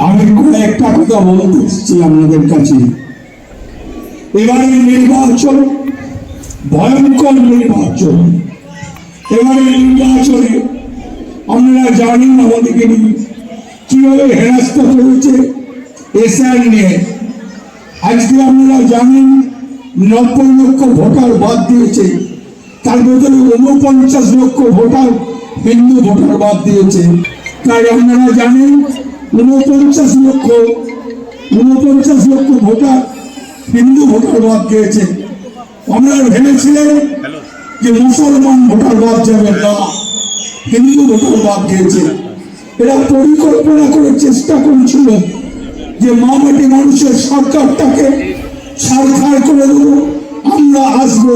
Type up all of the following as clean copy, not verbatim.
আমি কয়েকটা কথা বলতে এসেছি আপনাদের কাছে। এবারে নির্বাচন ভয়ঙ্কর নির্বাচন। এবারে নির্বাচনে আপনারা জানেন আমাদেরকে কিভাবে হেনস্থা করেছে এসআর নিয়ে। আজকে আপনারা জানেন 90 লক্ষ ভোটার বাদ দিয়েছে, তার বদলে 49 লক্ষ ভোটার হিন্দু ভোটার বাদ দিয়েছে। তাই আপনারা জানেন 49 লক্ষ ভোটার হিন্দু ভোটার বাদ দিয়েছে। আপনারা ভেবেছিলেন যে মুসলমান ভোটার বাদ যাবে না, হিন্দু ভোটার বাদ দিয়েছে। এরা পরিকল্পনা করে চেষ্টা করেছিল যে মামাটি মানুষের সরকারটাকে ছাড়খাড় করে দেবো, আমরা আসবো।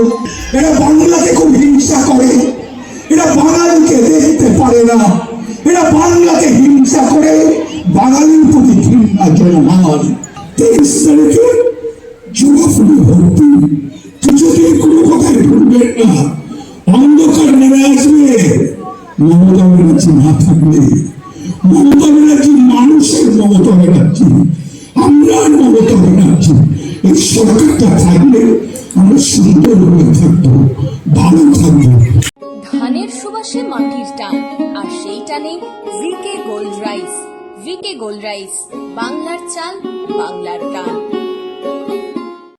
এরা বাংলাকে খুব হিংসা করে, এরা বাঙালিকে দেখতে পারে না, এরা বাংলাকে হিংসা করে বাঙালির প্রতি ঘৃণা জন্মায়। 23 তারিখে জোড়াফুলি ভর্তি, কিছুতেই কোনো কথায় ভুলবেন না। অন্ধকার নেমে আসবে মমতা ব্যানার্জি না থাকলে। মমতা ব্যানার্জি মানুষের মমতা ব্যানার্জি, আমরা মমতা ব্যানার্জি। এই সরকারটা থাকলে আমরা সুন্দর হয়ে থাকবো, ভালো থাকবো। ধানের সুবাসে মাটির টান, আর সেই টানে V K gold rice. V K gold rice, বাংলার চাল, বাংলার গান।